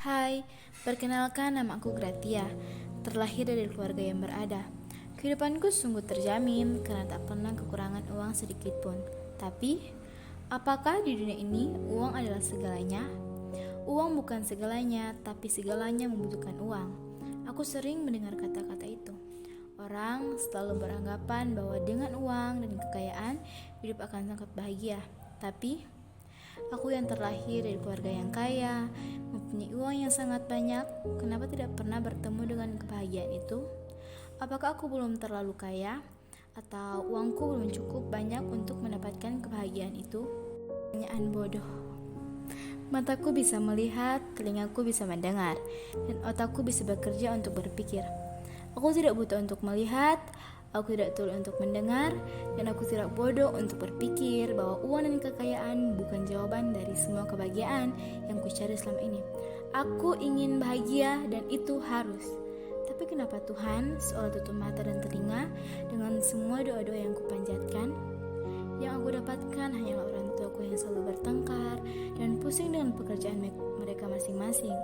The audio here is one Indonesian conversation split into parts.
Hai, perkenalkan nama aku Gratia, terlahir dari keluarga yang berada. Kehidupanku sungguh terjamin karena tak pernah kekurangan uang sedikit pun. Tapi, apakah di dunia ini uang adalah segalanya? Uang bukan segalanya, tapi segalanya membutuhkan uang. Aku sering mendengar kata-kata itu. Orang selalu beranggapan bahwa dengan uang dan kekayaan, hidup akan sangat bahagia. Tapi, aku yang terlahir dari keluarga yang kaya, mempunyai uang yang sangat banyak, kenapa tidak pernah bertemu dengan kebahagiaan itu? Apakah aku belum terlalu kaya? Atau uangku belum cukup banyak untuk mendapatkan kebahagiaan itu? Pertanyaan bodoh. Mataku bisa melihat, telingaku bisa mendengar, dan otakku bisa bekerja untuk berpikir. Aku tidak butuh untuk melihat, aku tidak tuli untuk mendengar, dan aku tidak bodoh untuk berpikir bahwa uang dan kekayaan bukan jawaban dari semua kebahagiaan yang kucari selama ini. Aku ingin bahagia dan itu harus. Tapi kenapa Tuhan seolah tutup mata dan telinga dengan semua doa-doa yang kupanjatkan? Yang aku dapatkan hanyalah orang tuaku yang selalu bertengkar dan pusing dengan pekerjaan mereka masing-masing,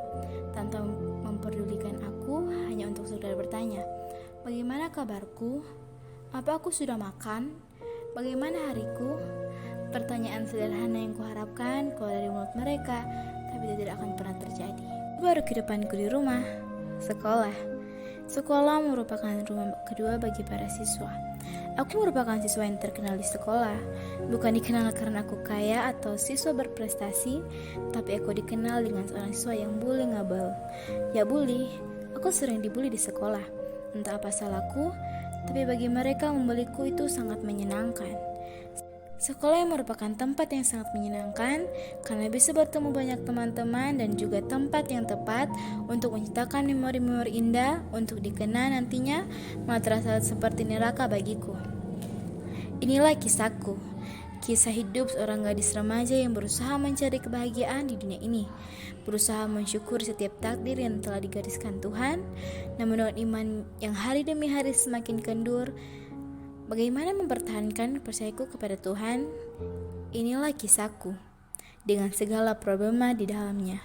tanpa memperdulikan aku hanya untuk sekedar bertanya, bagaimana kabarku? Apa aku sudah makan? Bagaimana hariku? Pertanyaan sederhana yang kuharapkan keluar dari mulut mereka, tapi tidak akan pernah terjadi. Baru kehidupanku di rumah, sekolah. Sekolah merupakan rumah kedua bagi para siswa. Aku merupakan siswa yang terkenal di sekolah, bukan dikenal karena aku kaya atau siswa berprestasi, tapi aku dikenal dengan seorang siswa yang bully ngabel. Ya bully, aku sering dibully di sekolah. Entah apa salahku, tapi bagi mereka membuliku itu sangat menyenangkan. Sekolah yang merupakan tempat yang sangat menyenangkan karena bisa bertemu banyak teman-teman dan juga tempat yang tepat untuk menciptakan memori-memori indah untuk dikenang nantinya, malah terasa seperti neraka bagiku. Inilah kisahku, kisah hidup seorang gadis remaja yang berusaha mencari kebahagiaan di dunia ini, berusaha mensyukuri setiap takdir yang telah digariskan Tuhan, namun dengan iman yang hari demi hari semakin kendur. Bagaimana mempertahankan percayaku kepada Tuhan? Inilah kisahku, dengan segala problema di dalamnya.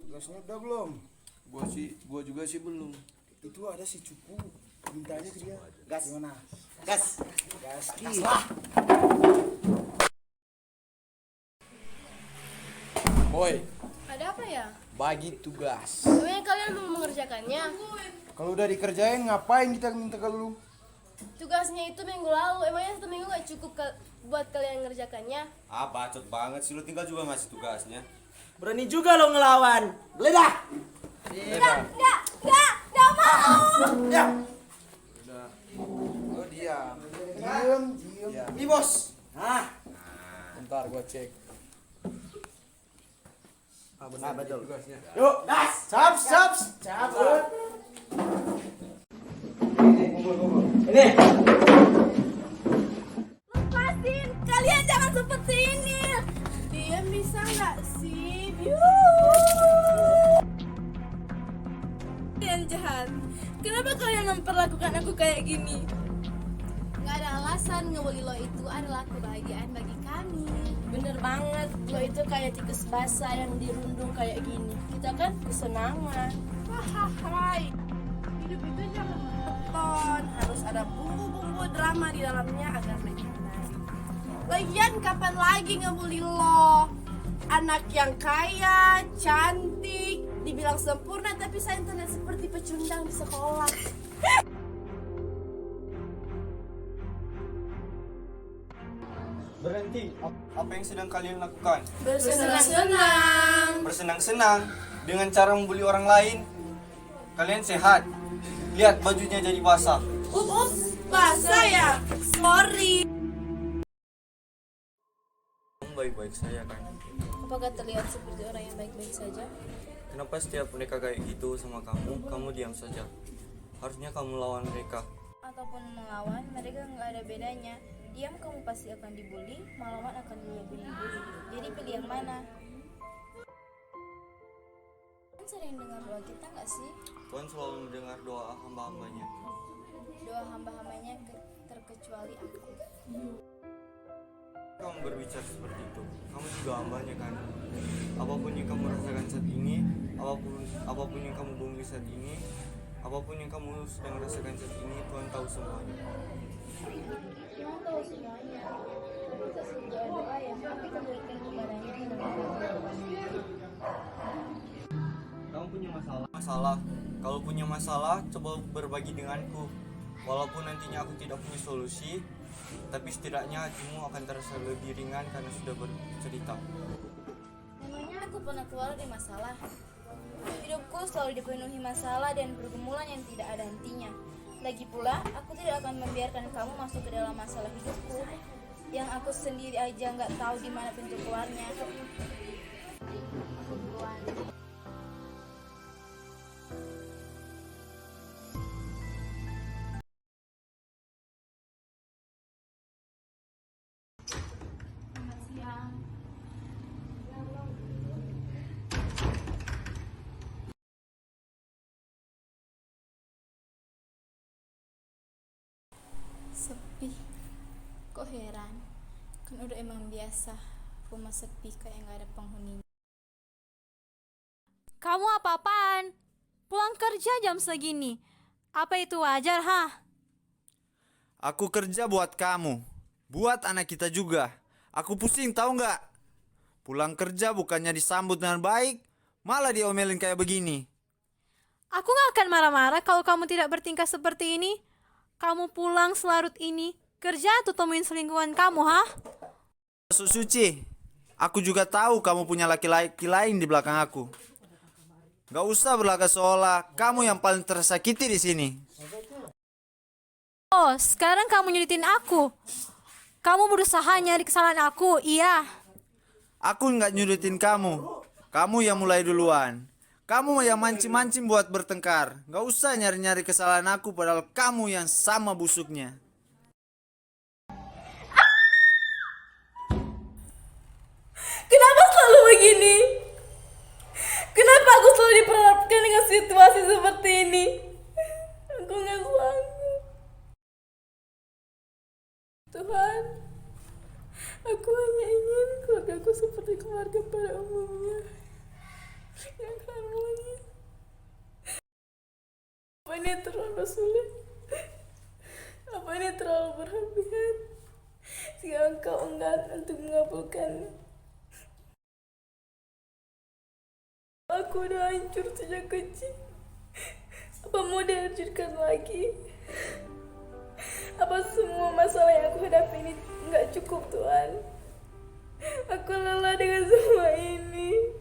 Tugasnya udah belum? Gua juga sih belum. Itu ada si Cupu, mintanya ke dia. Gas. Gimana? Gas. Gas ki. Gas lah. Boy, Ada apa ya? bagi tugas. Memangnya kalian belum mengerjakannya? Kalau udah dikerjain ngapain kita minta ke lu? Tugasnya itu minggu lalu. Emangnya 1 minggu gak cukup buat kalian mengerjakannya? Ah, bacot banget sih, lu tinggal juga ngasih tugasnya. Berani juga lo ngelawan. Geledah. Enggak mau. Ya. Udah. Lo diam. Diem. Ini bos. Nah, Bentar gua cek. Ah, benar betul. tugasnya. yuk, gas. Cabut. Ini. Lepasin. Kalian jangan seperti ini. Diam bisa nggak sih? Kalian jahat. Kenapa kalian memperlakukan aku kayak gini? Gak ada alasan, ngebully lo itu adalah kebahagiaan bagi kami. Bener banget, lo itu kayak tikus basah yang dirundung kayak gini. Kita kan kesenangan. Hahaha. Hidup itu jangan monoton, harus ada bumbu-bumbu drama di dalamnya agar lebih menarik. Lagian kapan lagi ngebully lo? Anak yang kaya, cantik, dibilang sempurna tapi saya terlihat seperti pecundang di sekolah. Berhenti. Apa yang sedang kalian lakukan? Bersenang-senang. Bersenang-senang dengan cara membuli orang lain. Kalian sehat. Lihat bajunya jadi basah. Ups, basah ya? Sorry. Kamu baik-baik saja kan? Apakah terlihat seperti orang yang baik-baik saja? Kenapa setiap mereka kayak gitu sama kamu diam saja? Harusnya kamu lawan mereka. Ataupun melawan, mereka nggak ada bedanya. Diam kamu pasti akan dibully, melawan akan lebih dibully. Jadi pilih yang mana? sering dengar doa kita nggak sih? Tuhan selalu mendengar doa hamba-hambanya. Doa hamba-hambanya terkecuali aku. Kamu berbicara seperti itu, kamu juga hambanya kan? Apapun yang kamu rasakan saat ini, apapun yang kamu bumi saat ini, apapun yang kamu sedang rasakan saat ini, Tuhan tahu semuanya. Tuhan tahu semuanya. Tapi kasih doa yang kami kembalikan kepadanya adalah Kamu punya masalah? Kalau punya masalah, coba berbagi denganku. Walaupun nantinya aku tidak punya solusi, tapi setidaknya hatimu akan terasa lebih ringan karena sudah bercerita. Memangnya aku pernah keluar dari masalah? Hidupku selalu dipenuhi masalah dan pergumulan yang tidak ada hentinya. Lagi pula, aku tidak akan membiarkan kamu masuk ke dalam masalah hidupku yang aku sendiri aja nggak tahu di mana pintu keluarnya. Aku duluan. Selamat siang. Sepi. Kok heran? Kan udah emang biasa rumah sepi kayak nggak ada penghuni. Kamu apa-apaan? Pulang kerja jam segini. Apa itu wajar, ha? Aku kerja buat kamu, buat anak kita juga. Aku pusing tahu nggak? Pulang kerja bukannya disambut dengan baik, malah diomelin kayak begini. Aku gak akan marah-marah kalau kamu tidak bertingkah seperti ini. Kamu pulang selarut ini, kerja atau temuin selingkuhan kamu, ha? Suci, aku juga tahu kamu punya laki-laki lain di belakang aku. Gak usah berlagak seolah kamu yang paling tersakiti di sini. Oh, sekarang kamu nyulitin aku. Kamu berusaha nyari kesalahan aku, iya. Aku nggak nyudutin kamu. Kamu yang mulai duluan. Kamu yang mancing-mancing buat bertengkar. Gak usah nyari-nyari kesalahan aku padahal kamu yang sama busuknya. Kenapa selalu begini? Kenapa aku selalu diperhadapkan dengan situasi seperti ini? Aku gak sanggup. Tuhan, aku hanya ingin keluargaku seperti keluarga pada umumnya, yang harmonis. Apa ini terlalu sulit? Apa ini terlalu berlebihan? Jika engkau enggan untuk mengabulkannya. Aku udah hancur sejak kecil. Apa mau dihancurkan lagi? Apa semua masalah yang aku hadapi ini nggak cukup, Tuhan? Aku lelah dengan semua ini.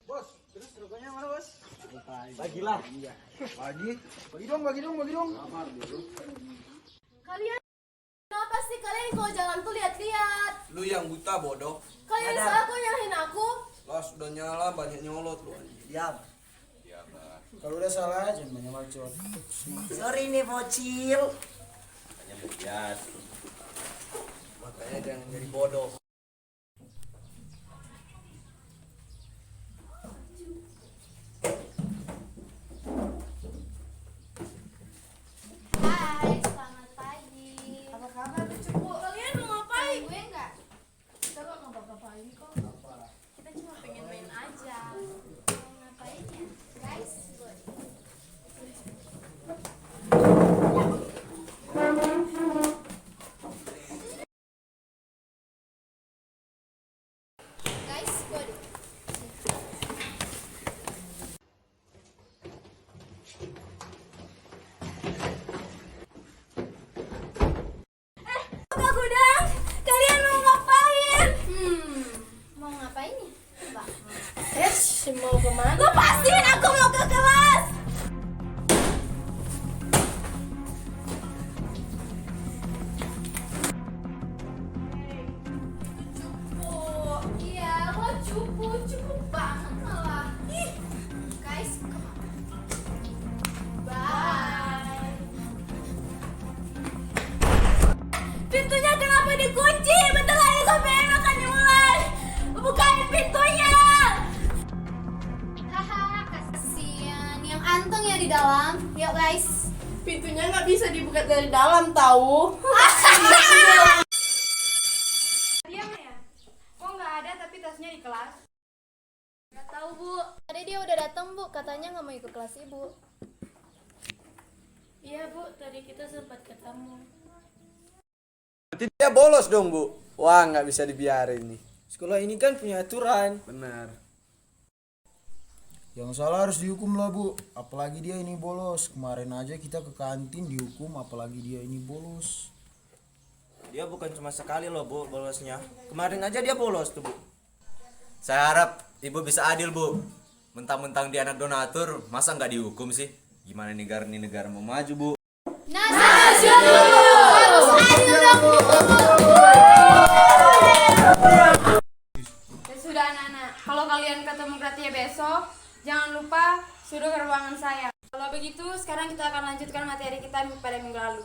Bos, terus rokoknya mana bos? Bagilah. Bagi dong. Kalian kenapa sih kalian kalau jalan tuh lihat-lihat? Lu yang buta bodoh. Kalian salah kok nyalahin aku? Los udah nyala banyak nyolot lu. Diam. Kalau udah salah jangan banyak bacot. Sorry nih bocil. Makanya jangan jadi bodoh. Hai, selamat pagi. Apa kabar cucu? Kalian mau ngapain? Gue enggak. Kita gak ngapa-ngapain kok. Kita cuma pengen main aja. Mau ngapain ya? Guys, Pintunya kenapa dikunci? Bentar lagi KPM akan dimulai. Bukain pintunya. Hahaha, kasihan. Yang anteng ya di dalam. Yuk guys. Pintunya nggak bisa dibuka dari dalam tahu. Diam ya? Kok nggak ada tapi tasnya di kelas? Nggak tahu bu. Tadi dia udah datang bu. Katanya nggak mau ikut kelas ibu. Iya bu, tadi kita sempat ketemu. Berarti dia bolos dong, Bu. Wah, nggak bisa dibiarin nih. Sekolah ini kan punya aturan. Benar. Yang salah harus dihukum lah bu. Apalagi dia ini bolos. Kemarin aja kita ke kantin dihukum, apalagi dia ini bolos. Dia bukan cuma sekali loh bu bolosnya. Kemarin aja dia bolos tuh bu. Saya harap ibu bisa adil bu. Mentang-mentang dia anak donatur, masa nggak dihukum sih? Gimana negara ini negara mau maju bu? Ya sudah anak-anak, kalau kalian ketemu Gratia besok, jangan lupa suruh ke ruangan saya. Kalau begitu, sekarang kita akan lanjutkan materi kita pada minggu lalu.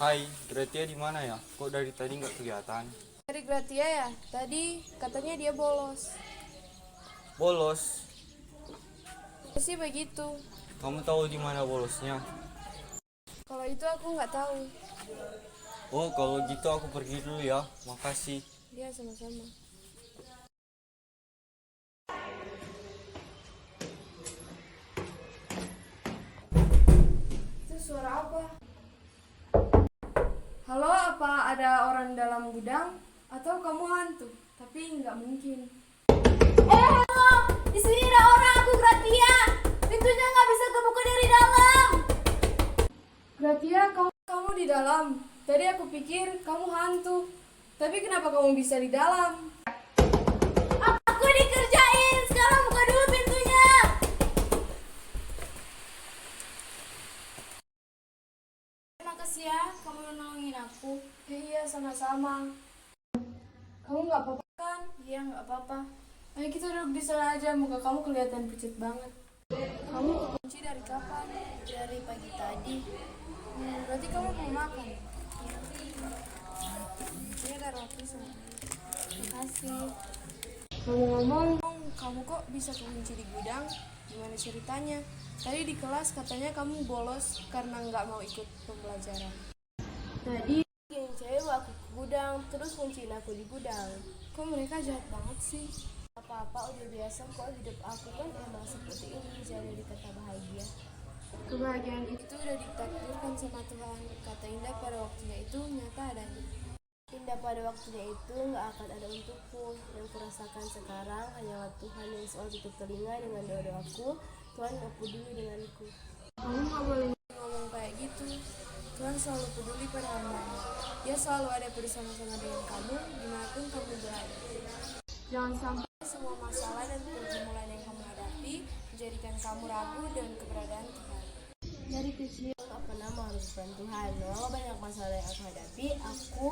Hai, Gratia di mana ya? Kok dari tadi nggak kelihatan? Dari Gratia ya, tadi katanya dia bolos. Bolos. Sih begitu. Kamu tahu di mana bolosnya? Kalau itu aku nggak tahu. Oh, kalau gitu aku pergi dulu ya. Makasih. Dia sama-sama. Itu suara apa? Halo, apa ada orang dalam gudang? Atau kamu hantu? Tapi nggak mungkin. Halo, di sini ada orang. Aku Gratia. Pintunya nggak bisa kebuka dari dalam. Gratia, kamu di dalam. Tadi aku pikir kamu hantu. Tapi kenapa kamu bisa di dalam? Aku dikerjain. Sekarang buka dulu pintunya. Terima kasih ya, kamu udah nolongin aku. Iya, sama-sama. Kamu nggak apa-apa kan? Iya, nggak apa-apa. Ayo kita duduk di sana aja, muka kamu kelihatan pucat banget. Kamu kekunci dari kapan? Dari pagi tadi. Berarti kamu mau makan? Ini ada roti sama ini. Terima kasih. Ngomong-ngomong, kamu kok bisa kekunci di gudang? Gimana ceritanya? Tadi di kelas katanya kamu bolos karena nggak mau ikut pembelajaran. Tadi yang cewek aku ke gudang, terus kunciin aku di gudang. Kok mereka jahat banget sih? Apa-apa udah biasa kok, hidup aku kan emang seperti ini, jadi dikata bahagia. Kebahagiaan itu udah ditakdirkan sama Tuhan. Kata Indah pada waktunya itu nyata adanya. Indah pada waktunya itu nggak akan ada untukku. Yang kurasakan sekarang hanyalah Tuhan yang selalu tutup telinga dengan doa-doaku. Tuhan gak peduli denganku. Kamu gak boleh ngomong kayak gitu. Tuhan selalu peduli pada hamba-Nya. Dia selalu ada bersama-sama dengan kamu dimanapun kamu berada. Jangan sampai semua masalah dan pergumulan yang kamu hadapi menjadikan kamu ragu dengan keberadaan Tuhan. Dari kecil gak pernah mengharuskan Tuhan. Walau banyak masalah yang aku hadapi, aku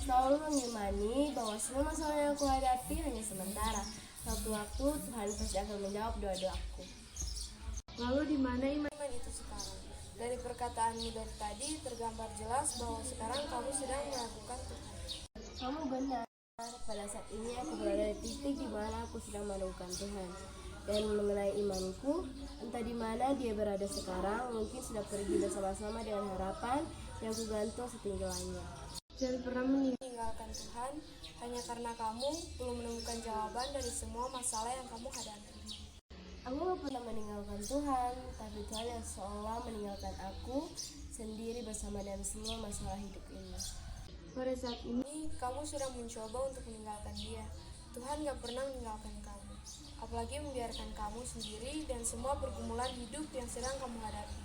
selalu mengimani bahwa semua masalah yang aku hadapi hanya sementara. Suatu-waktu Tuhan pasti akan menjawab doa-doaku. Lalu di mana iman itu sekarang? Dari perkataanmu dari tadi tergambar jelas bahwa sekarang kamu sedang melakukan Tuhan. Kamu benar. Pada saat ini aku berada di titik di mana aku sedang melakukan Tuhan. Dan mengenai imanku, entah di mana dia berada sekarang, mungkin sudah pergi bersama-sama dengan harapan yang kugantung setinggalannya. Jangan pernah meninggalkan Tuhan hanya karena kamu belum menemukan jawaban dari semua masalah yang kamu hadapi. Aku gak pernah meninggalkan Tuhan, tapi Tuhan yang seolah meninggalkan aku sendiri bersama dengan semua masalah hidup ini. Pada saat ini, kamu sedang mencoba untuk meninggalkan Dia. Tuhan gak pernah meninggalkan kamu, apalagi membiarkan kamu sendiri dan semua pergumulan hidup yang sedang kamu hadapi.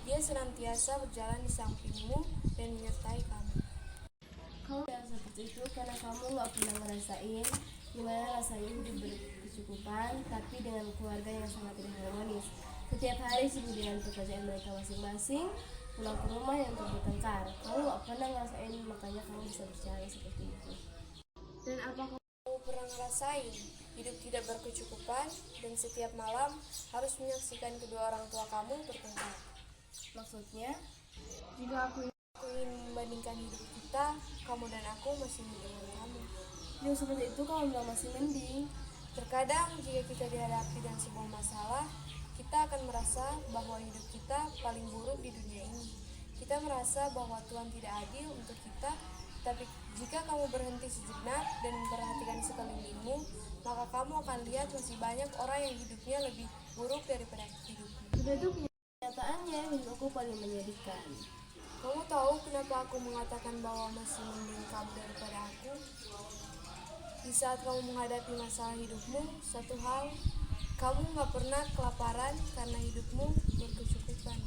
Dia senantiasa berjalan di sampingmu dan menyertai kamu. Kamu yang seperti itu karena kamu gak pernah ngerasain gimana rasanya hidup berkecukupan, tapi dengan keluarga yang sangat tidak harmonis. Setiap hari sibuk dengan pekerjaan mereka masing-masing, pulang ke rumah yang bertengkar. Kamu gak pernah ngerasain, makanya kamu bisa berjalan seperti itu. Dan apa kamu pernah ngerasain hidup tidak berkecukupan dan setiap malam harus menyaksikan kedua orang tua kamu bertengkar? Maksudnya? Jika aku ingin membandingkan hidup kita, kamu dan aku masih mending dengan kamu. Yang seperti itu kamu bilang masih mending. Terkadang jika kita dihadapi dengan sebuah masalah, kita akan merasa bahwa hidup kita paling buruk di dunia ini. Kita merasa bahwa Tuhan tidak adil untuk kita, tapi jika kamu berhenti sejenak dan memperhatikan sekelilingmu, maka kamu akan lihat masih banyak orang yang hidupnya lebih buruk daripada hidupmu. Sudah itu kenyataannya hidupku paling menyedihkan. Kamu tahu kenapa aku mengatakan bahwa masih mending kamu daripada aku? Di saat kamu menghadapi masalah hidupmu, satu hal, kamu gak pernah kelaparan karena hidupmu berkecukupan.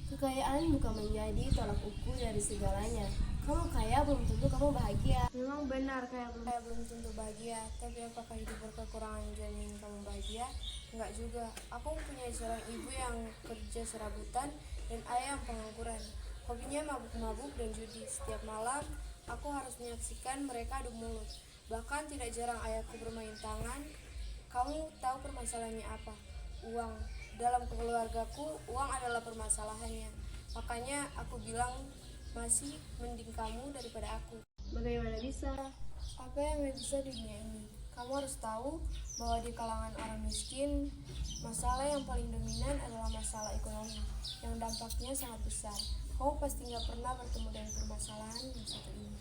Kekayaan bukan menjadi tolak ukur dari segalanya. Kamu kaya belum tentu kamu bahagia. Memang benar kaya belum tentu bahagia, tapi apakah hidup berkekurangan menjamin kamu bahagia? Enggak juga. Aku mempunyai seorang ibu yang kerja serabutan dan ayah yang pengangguran. Hobinya mabuk-mabuk dan judi. Setiap malam, aku harus menyaksikan mereka adu mulut. Bahkan tidak jarang ayahku bermain tangan. Kamu tahu permasalahannya apa? Uang. Dalam keluargaku, uang adalah permasalahannya. Makanya aku bilang masih mending kamu daripada aku. Bagaimana bisa? Apa yang gak bisa di dunia ini? Kamu harus tahu bahwa di kalangan orang miskin, masalah yang paling dominan adalah masalah ekonomi, yang dampaknya sangat besar. Kamu pasti gak pernah bertemu dengan permasalahan yang satu ini.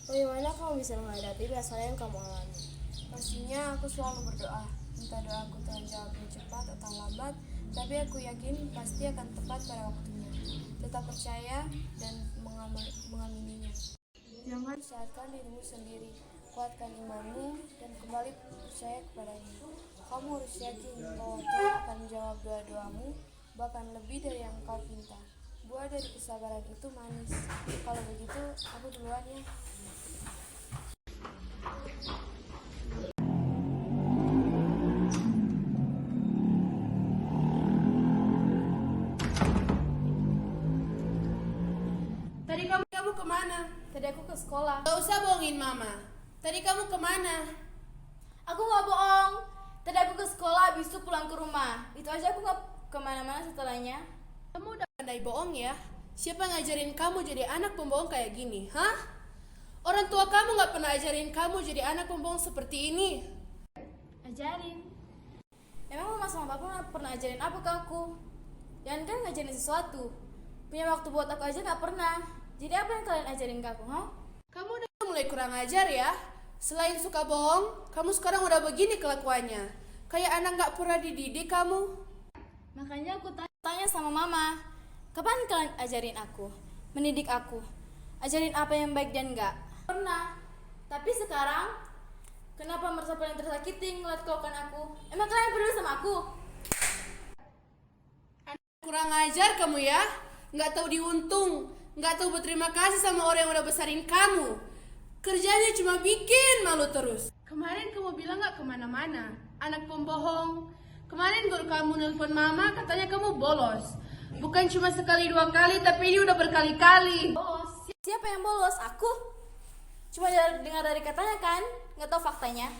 Bagaimana kamu bisa menghadapi masalah yang kamu alami? Pastinya aku selalu berdoa. Entah doaku Tuhan jawabnya cepat atau lambat, tapi aku yakin pasti akan tepat pada waktunya. Tetap percaya dan mengamininya. Jangan sehatkan dirimu sendiri, kuatkan imanmu dan kembali percaya kepadanya. Kamu harus yakin bahwa Tuhan akan menjawab doa-doamu, bahkan lebih dari yang kau pinta. Buah dari kesabaran itu manis. Kalau begitu, aku duluan ya. Tadi kamu kemana? Tadi aku ke sekolah. Gak usah bohongin mama. Tadi kamu kemana? Aku gak bohong. Tadi aku ke sekolah, habis itu pulang ke rumah. Itu aja aku gak kemana-mana setelahnya. Kamu udah pandai bohong ya? Siapa ngajarin kamu jadi anak pembohong kayak gini? Hah? Orang tua kamu gak pernah ajarin kamu jadi anak pembohong seperti ini. Ajarin. Emang mama sama papa pernah ajarin apa ke aku? Jangan kan ngajarin sesuatu. Punya waktu buat aku aja gak pernah. Jadi apa yang kalian ajarin ke aku, ha? Kamu udah mulai kurang ajar ya? Selain suka bohong, kamu sekarang udah begini kelakuannya. Kayak anak gak pernah dididik kamu. Makanya aku tanya sama mama, kapan kalian ajarin aku, mendidik aku, ajarin apa yang baik dan enggak? Pernah. Tapi sekarang, kenapa merasa paling tersakiti ngeliat kelakuan aku? Emang kalian peduli sama aku? Kurang ajar kamu ya? Nggak tahu diuntung, nggak tahu berterima kasih sama orang yang udah besarin kamu. Kerjanya cuma bikin malu terus. Kemarin kamu bilang nggak kemana-mana, anak pembohong. Kemarin guru kamu nelpon mama katanya kamu bolos. Bukan cuma sekali dua kali, tapi ini udah berkali-kali. Bolos? Siapa yang bolos? Aku? Cuma dengar dari katanya kan, nggak tahu faktanya.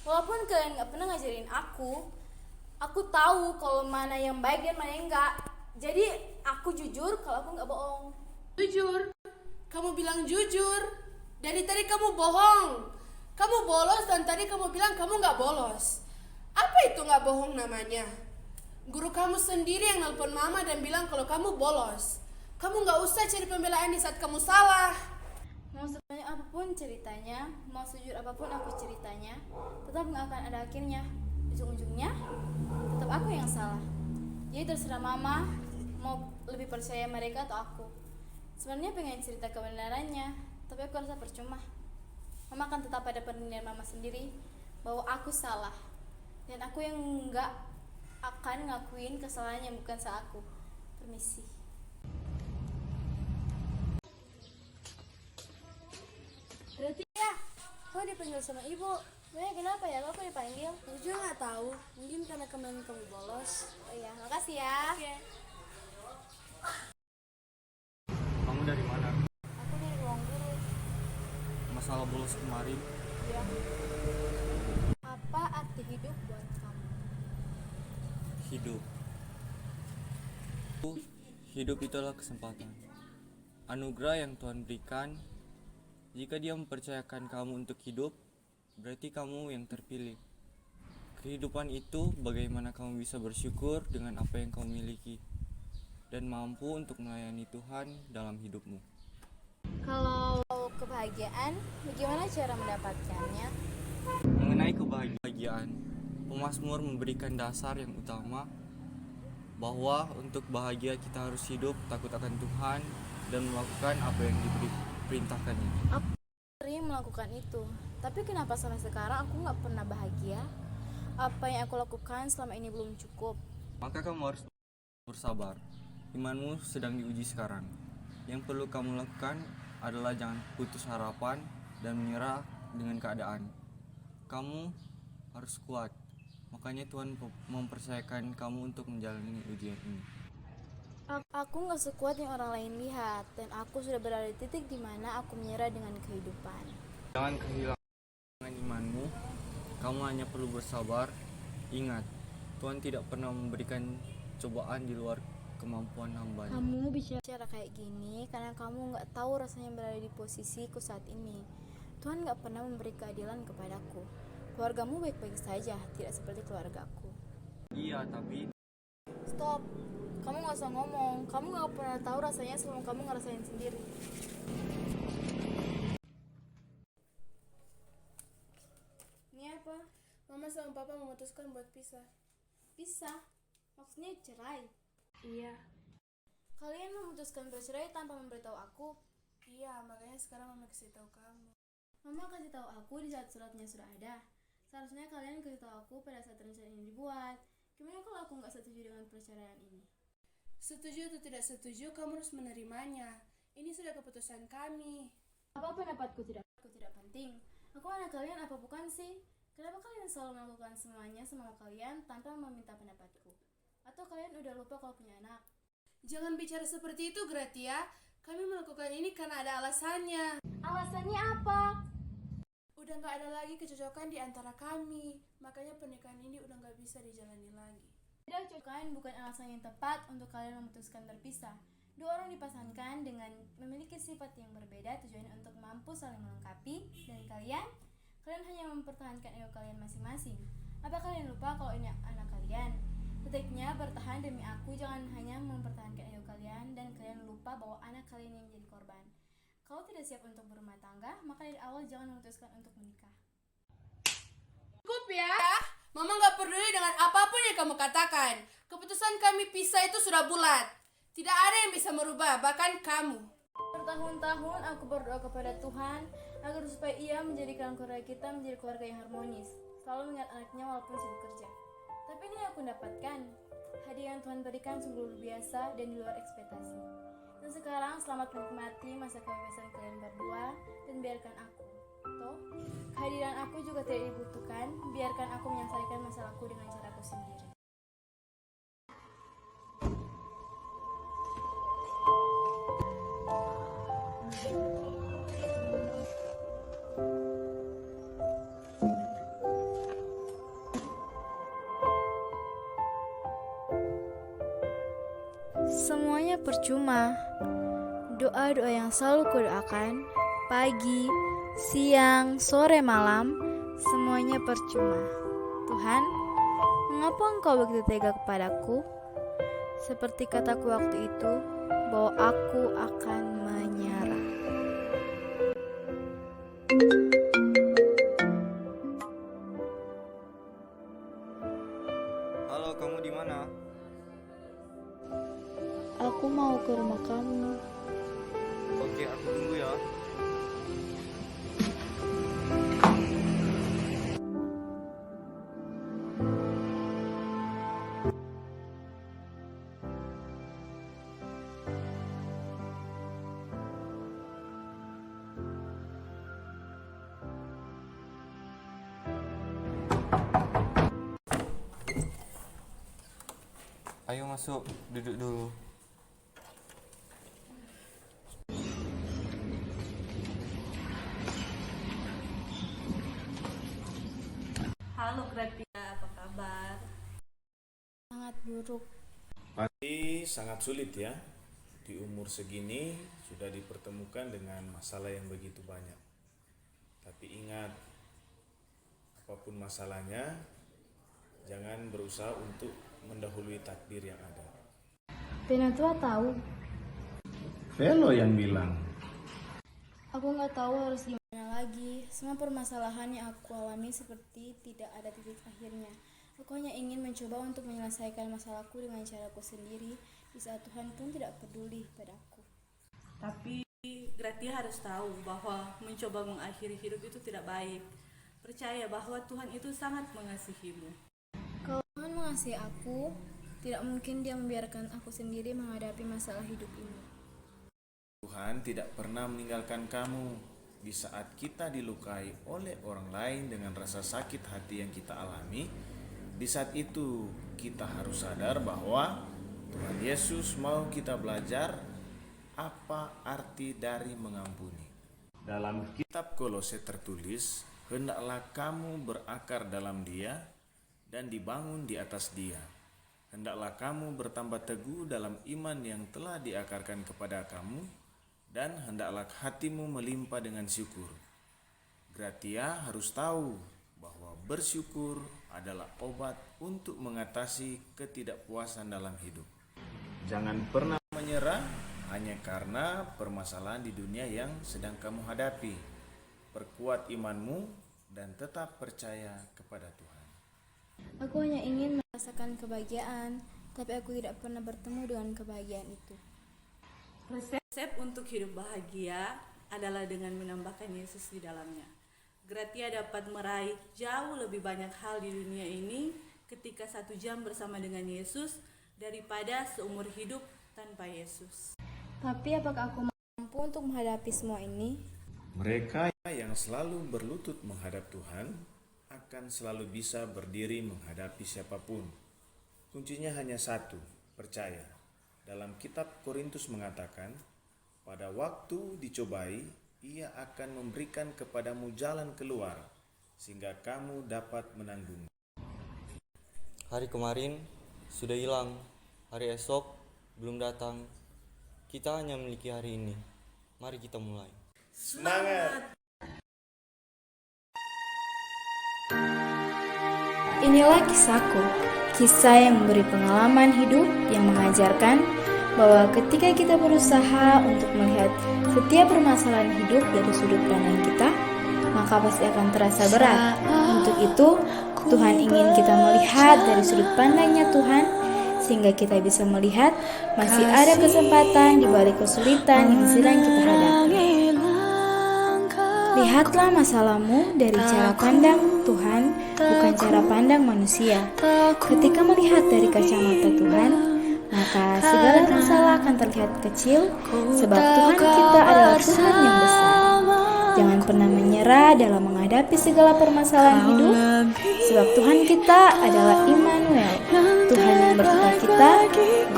Walaupun kalian nggak pernah ngajarin aku tahu kalau mana yang baik dan mana yang enggak. Jadi aku jujur kalau aku nggak bohong. Jujur? Kamu bilang jujur? Dari tadi kamu bohong. Kamu bolos dan tadi kamu bilang kamu nggak bolos. Apa itu nggak bohong namanya? Guru kamu sendiri yang nelpon mama dan bilang kalau kamu bolos. Kamu nggak usah cari pembelaan di saat kamu salah. Mau sebanyak apapun ceritanya, mau sejujur apapun aku ceritanya, tetap nggak akan ada akhirnya. Ujung-ujungnya tetap aku yang salah. Jadi terserah mama mau lebih percaya mereka atau aku. Sebenarnya pengen cerita kebenarannya, tapi aku rasa percuma. Mama akan tetap pada penilaian mama sendiri bahwa aku salah, dan aku yang nggak akan ngakuin kesalahan yang bukan salah aku. Permisi. Berarti ya, kau dipanggil sama ibu. Kenapa ya kau dipanggil? Aku juga nggak tahu. Mungkin karena kemarin kamu bolos. Oh iya, makasih ya. Oke. Kamu dari mana? Aku dari ruang guru. Masalah bolos kemarin. Ya. Apa arti hidup buat kamu? Hidup. Hidup itulah kesempatan, anugerah yang Tuhan berikan. Jika Dia mempercayakan kamu untuk hidup, berarti kamu yang terpilih. Kehidupan itu bagaimana kamu bisa bersyukur dengan apa yang kamu miliki dan mampu untuk melayani Tuhan dalam hidupmu. Kalau kebahagiaan, bagaimana cara mendapatkannya? Mengenai kebahagiaan, pemazmur memberikan dasar yang utama bahwa untuk bahagia kita harus hidup takut akan Tuhan dan melakukan apa yang diperintahkannya. Aku sering melakukan itu, tapi kenapa sampai sekarang aku nggak pernah bahagia? Apa yang aku lakukan selama ini belum cukup. Maka kamu harus bersabar. Imanmu sedang diuji sekarang. Yang perlu kamu lakukan adalah jangan putus harapan dan menyerah dengan keadaan. Kamu harus kuat. Makanya Tuhan mempercayakan kamu untuk menjalani ujian ini. Aku nggak sekuat yang orang lain lihat, dan aku sudah berada di titik di mana aku menyerah dengan kehidupan. Jangan kehilangan imanmu. Kamu hanya perlu bersabar. Ingat, Tuhan tidak pernah memberikan cobaan di luar kemampuan hamba. Kamu bicara kayak gini karena kamu nggak tahu rasanya berada di posisiku saat ini. Tuhan nggak pernah memberi keadilan kepadaku. Keluargamu baik-baik saja, tidak seperti keluargaku. Iya, tapi Stop, kamu nggak usah ngomong. Kamu nggak pernah tahu rasanya sebelum kamu ngerasain sendiri. Ini apa? Mama sama papa memutuskan buat pisah. Pisah? Maksudnya cerai? Iya. Kalian memutuskan bercerai tanpa memberitahu aku? Iya, makanya sekarang mama kasih tahu kamu. Mama kasih tahu aku di saat suratnya sudah ada. Seharusnya kalian kasih tahu aku pada saat rencana ini dibuat. Gimana kalau aku nggak setuju dengan perceraian ini? Setuju atau tidak setuju, kamu harus menerimanya. Ini sudah keputusan kami. Apa pendapatku tidak penting? Aku anak kalian apa bukan sih? Kenapa kalian selalu melakukan semuanya semau kalian tanpa meminta pendapatku? Atau kalian udah lupa kalau punya anak? Jangan bicara seperti itu, Gratia. Kami melakukan ini karena ada alasannya. Alasannya apa? Udah gak ada lagi kecocokan di antara kami. Makanya pernikahan ini udah gak bisa dijalani lagi. Tidak cocokan bukan alasan yang tepat untuk kalian memutuskan berpisah. Dua orang dipasangkan dengan memiliki sifat yang berbeda tujuannya untuk mampu saling melengkapi. Dan kalian hanya mempertahankan ego kalian masing-masing. Apa kalian lupa kalau ini anak kalian? Detiknya bertahan demi aku, jangan hanya mempertahankan ego kalian dan kalian lupa bahwa anak kalian yang jadi korban. Kalau tidak siap untuk berumah tangga, maka dari awal jangan memutuskan untuk menikah. Cukup ya. Mama gak peduli dengan apapun yang kamu katakan. Keputusan kami pisah itu sudah bulat. Tidak ada yang bisa merubah, bahkan kamu. Bertahun-tahun aku berdoa kepada Tuhan agar supaya Ia menjadikan keluarga kita menjadi keluarga yang harmonis, selalu mengingat anaknya walaupun sibuk kerja. Tapi ini yang aku dapatkan. Hadiah yang Tuhan berikan sungguh luar biasa dan di luar ekspektasi. Dan sekarang selamat menikmati masa kebebasan kalian berdua dan biarkan aku. Toh, kehadiran aku juga tidak dibutuhkan. Biarkan aku menyelesaikan masalahku dengan caraku sendiri. Semuanya percuma. Doa-doa yang selalu kudoakan, pagi, siang, sore, malam, semuanya percuma. Tuhan, mengapa Engkau begitu tega kepadaku? Seperti kataku waktu itu, bahwa aku akan menyerah. halo, kamu di mana? Aku mau ke rumah kamu. Oke, aku tunggu ya. Ayo masuk, duduk dulu. Halo Gratia, apa kabar? Sangat buruk. Pasti sangat sulit ya di umur segini sudah dipertemukan dengan masalah yang begitu banyak. Tapi ingat, apapun masalahnya, jangan berusaha untuk mendahului takdir yang ada. Penatua tahu. Velo yang bilang. Aku nggak tahu harus gimana lagi. Semua permasalahan yang aku alami seperti tidak ada titik akhirnya. Aku hanya ingin mencoba untuk menyelesaikan masalahku dengan caraku sendiri, di saat Tuhan pun tidak peduli padaku. Tapi Gratia harus tahu bahwa mencoba mengakhiri hidup itu tidak baik. Percaya bahwa Tuhan itu sangat mengasihimu. Kalau Tuhan mengasihi aku, tidak mungkin Dia membiarkan aku sendiri menghadapi masalah hidup ini. Tuhan tidak pernah meninggalkan kamu di saat kita dilukai oleh orang lain dengan rasa sakit hati yang kita alami. Di saat itu kita harus sadar bahwa Tuhan Yesus mau kita belajar apa arti dari mengampuni. Dalam kitab Kolose tertulis, hendaklah kamu berakar dalam Dia dan dibangun di atas Dia. Hendaklah kamu bertambah teguh dalam iman yang telah diakarkan kepada kamu, dan hendaklah hatimu melimpah dengan syukur. Gratia harus tahu bahwa bersyukur adalah obat untuk mengatasi ketidakpuasan dalam hidup. Jangan pernah menyerah hanya karena permasalahan di dunia yang sedang kamu hadapi. Perkuat imanmu dan tetap percaya kepada Tuhan. Aku hanya ingin merasakan kebahagiaan, tapi aku tidak pernah bertemu dengan kebahagiaan itu. Resep untuk hidup bahagia adalah dengan menambahkan Yesus di dalamnya. Gratia dapat meraih jauh lebih banyak hal di dunia ini ketika 1 jam bersama dengan Yesus daripada seumur hidup tanpa Yesus. Tapi apakah aku mampu untuk menghadapi semua ini? Mereka yang selalu berlutut menghadap Tuhan akan selalu bisa berdiri menghadapi siapapun. Kuncinya hanya satu, percaya. Dalam kitab Korintus mengatakan, pada waktu dicobai, Ia akan memberikan kepadamu jalan keluar, sehingga kamu dapat menanggung. Hari kemarin sudah hilang, hari esok belum datang. Kita hanya memiliki hari ini. Mari kita mulai. Semangat! Inilah kisahku, kisah yang memberi pengalaman hidup yang mengajarkan bahwa ketika kita berusaha untuk melihat setiap permasalahan hidup dari sudut pandang kita, maka pasti akan terasa berat. Untuk itu, Tuhan ingin kita melihat dari sudut pandangnya Tuhan, sehingga kita bisa melihat masih ada kesempatan di balik kesulitan yang sedang kita hadapi. Lihatlah masalahmu dari cara pandang Tuhan, bukan cara pandang manusia. Ketika melihat dari kacamata Tuhan, maka segala masalah akan terlihat kecil, sebab Tuhan kita adalah Tuhan yang besar. Jangan pernah menyerah dalam menghadapi segala permasalahan hidup, sebab Tuhan kita adalah Immanuel, Tuhan yang beserta kita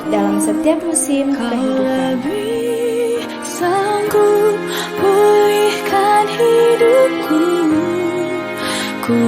dalam setiap musim kehidupan. Sanggup pulihkan hidupku, ku